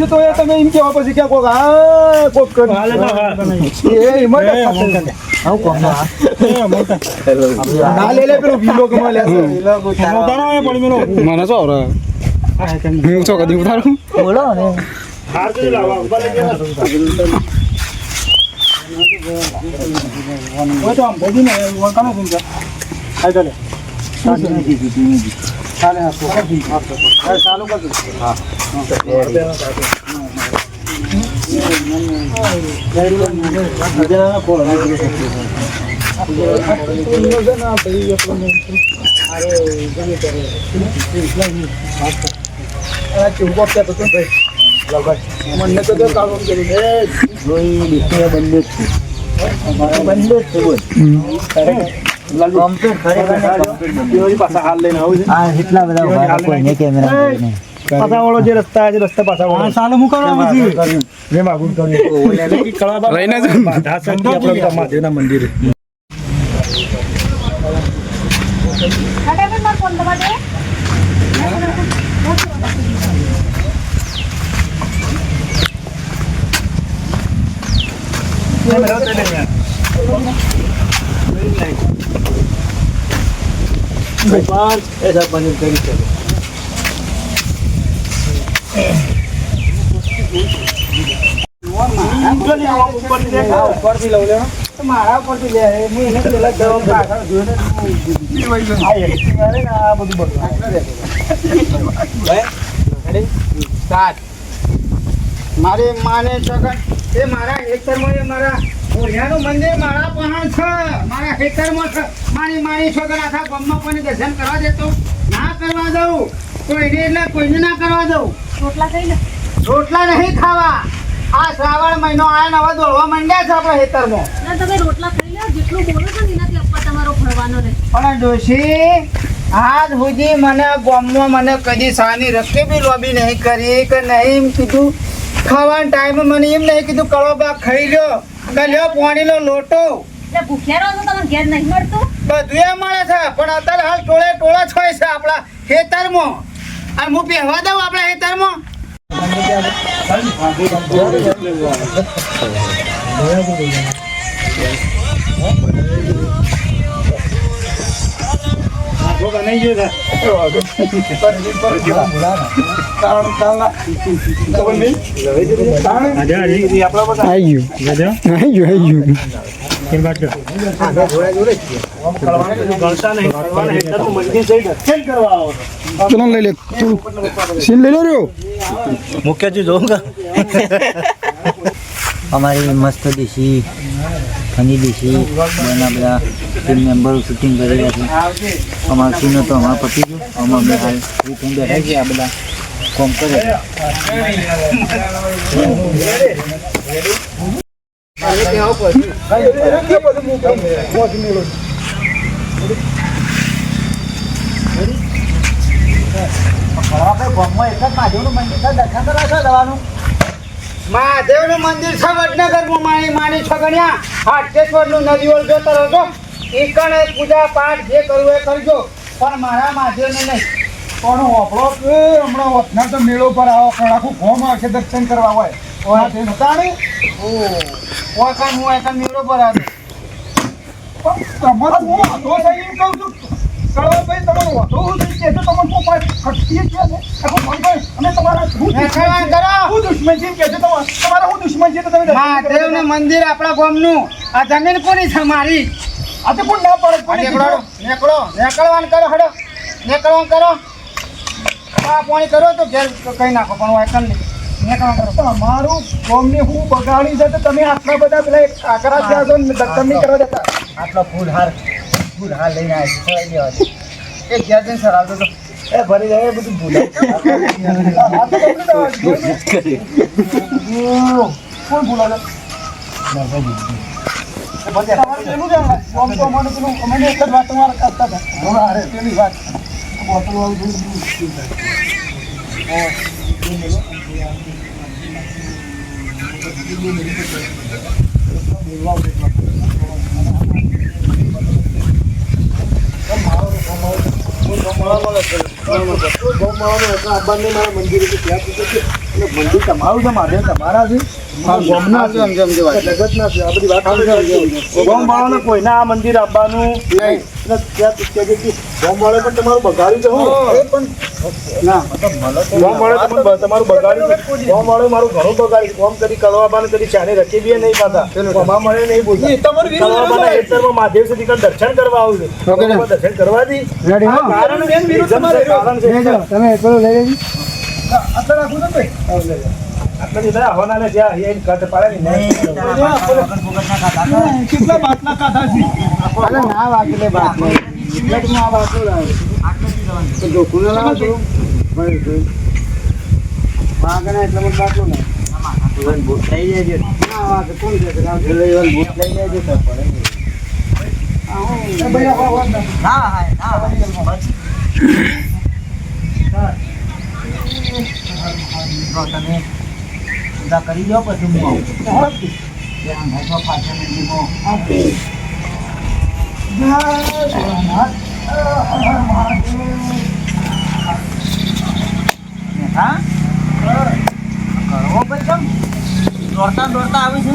તો તમે એમ કેવા પછી ક્યાં કોક હા કોક કર ના લે પેલો વિલો કમા લે મને શું હું છો કદી ઉતારું બોલો ને હાર તો લાવા ઉભા લઈ ગયા ઓ તો આમ બધી ને વન કાનો ફોન કર આઈ ચાલે ચાલે હા તો ચાલુ કર હા મને તો કામ કરી પાછા હાલ લઈને આવું છે પાછા વાળો જે રસ્તા છે રસ્તા પાછા વાળો ચાલો હું કરવા પછી મે માગું કર્યું રહીને જ બાધા સંતી આપણે મહાદેવના મંદિરે ऐसा पनीर करी चलो ઉપરથી લઉં લેવા તો મારા ઉપરથી લે હું એને પેલા જવાબ પાછળ જોઈને આ બધું મારે માને છગન એ મારા ખેતરમાં એ મારા ઓઢિયાનું મંદિર મારા પાસે છે મારા ખેતરમાં છે મારી છગન આખા ગામમાં કોઈને દર્શન કરવા દેતો ના કરવા દઉં કોઈને એટલે કોઈને ના કરવા દઉં રોટલા નહીં ખાવા આ શ્રાવણ મહિનો આયા નવા દોડવા માંડ્યા છે આપણા ખેતરમાં તમે રોટલા ખાઈ લો જેટલું બોલો છો એનાથી અપ્પા તમારો ફરવાનો રહે પણ ડોશી આજ સુધી મને ગામમાં મને કદી સાની રસ્તે બી લોબી નહીં કરી કે નહીં કીધું ખાવાના ટાઈમે મને એમ નહીં કીધું કળો બાગ ખાઈ લ્યો કે લ્યો પાણીનો લોટો એટલે ભૂખ્યા રહો તો તમને ઘેર નહીં મળતું બધું એ મળે છે પણ અત્યારે હાલ ટોળા જ હોય છે આપણા ખેતરમાં અને હું પહેવા દઉં આપણા ખેતરમાં चलो ले ले तू सीन ले लो रे मुख्य चीज होगा हमारी मस्त देशी फनी देशी बना बड़ा टीम मेंबर शूटिंग કરી રહ્યા છે અમારા સીન તો અમારા પતિ જો અમાર બે હાલ રીતેન બેઠા છે આ બધા કોમ કરે મહાદેવનું મંદિર છે વડનગરમાં માની છગણ્યા હાટેશ્વરનું નદીઓળ જોતો રહો ઈકણે પૂજા પાઠ જે કરવું એ કરજો પણ મારા મહાદેવને નહીં પણ આપણો કે હમણાં વચના તો મેળો પર આવો પણ આખું ફોર્મ આવશે દર્શન કરવા હોય હું એક મેળો પર આવ્યો તમારો હું હતો સાહેબ એમ કહું છું ભાઈ તમારો હતો હું થઈ છે તો તમને ખટતી છે અને તમારા હું દુશ્મન છે કે તમારા હું દુશ્મન છે તો તમે મહાદેવનું મંદિર આપણા ગામનું આ જમીન કોની છે મારી આ તો કોણ ના પડે નીકળવાનું કરો હડો નીકળવાનું કરો આ પાણી કરો તો ઘેર કઈ નાખો પણ વાયકલ નહીં નીકળવાનું કરો અમારું ગામને હું બગાડી છે તો તમે આટલા બધા પેલા કાકરા ત્યાં છો દર્શન નહીં કરવા દેતા આટલો ફૂલ હાર લઈને આવ્યા છે એ ઘેર જઈને સર આવતો તો એ ભરી જાય બધું ભૂલાય કોણ ભૂલાવે મંદિર તમારું છે, મહાદેવ તમારા છે, આ ગામના છે, જગતના છે. આ બધી વાત ગામવાળાને કોઈને આ મંદિર આપવાનું નહીં. ગામવાળાએ પણ તમારું બગાડ્યું છે. તમારું બગાડ્યું. ગામવાળાએ મારું ઘણું બગાડ્યું. કોમ કરી કળવાબાને કરી ચાને રખી બી નહીં પાતા. કમા મળે નહીં બોલતા. કળવાબાના હેતરમાં મહાદેવ સુધી દર્શન કરવા આવું છે. દર્શન કરવા દી. કારણ છે. તમે એટલું લઈ લેજો. આટલા રાખું ને ભાઈ. આટલા દીધા હોનાને જ્યાં અહીં કટ પાડે ને કેટલા બાટલા કાઢા છે. અરે ના વાગલે બાટ નહીં. એટલું આ બાટલો લાવે. તો જોખું લાવો તો ભાઈ ભાઈ. વાગને એટલે મને બાટલો નહીં. ભૂત થઈ જાય છે. ના વાગે કોણ છે? ભૂત લઈ જાય છે તો પડે. હા ભાઈ આવા વાત ના. તમે પૂજા કરી દો પછી હું આવું. કરવો પછી દોડતા દોડતા આવે છે.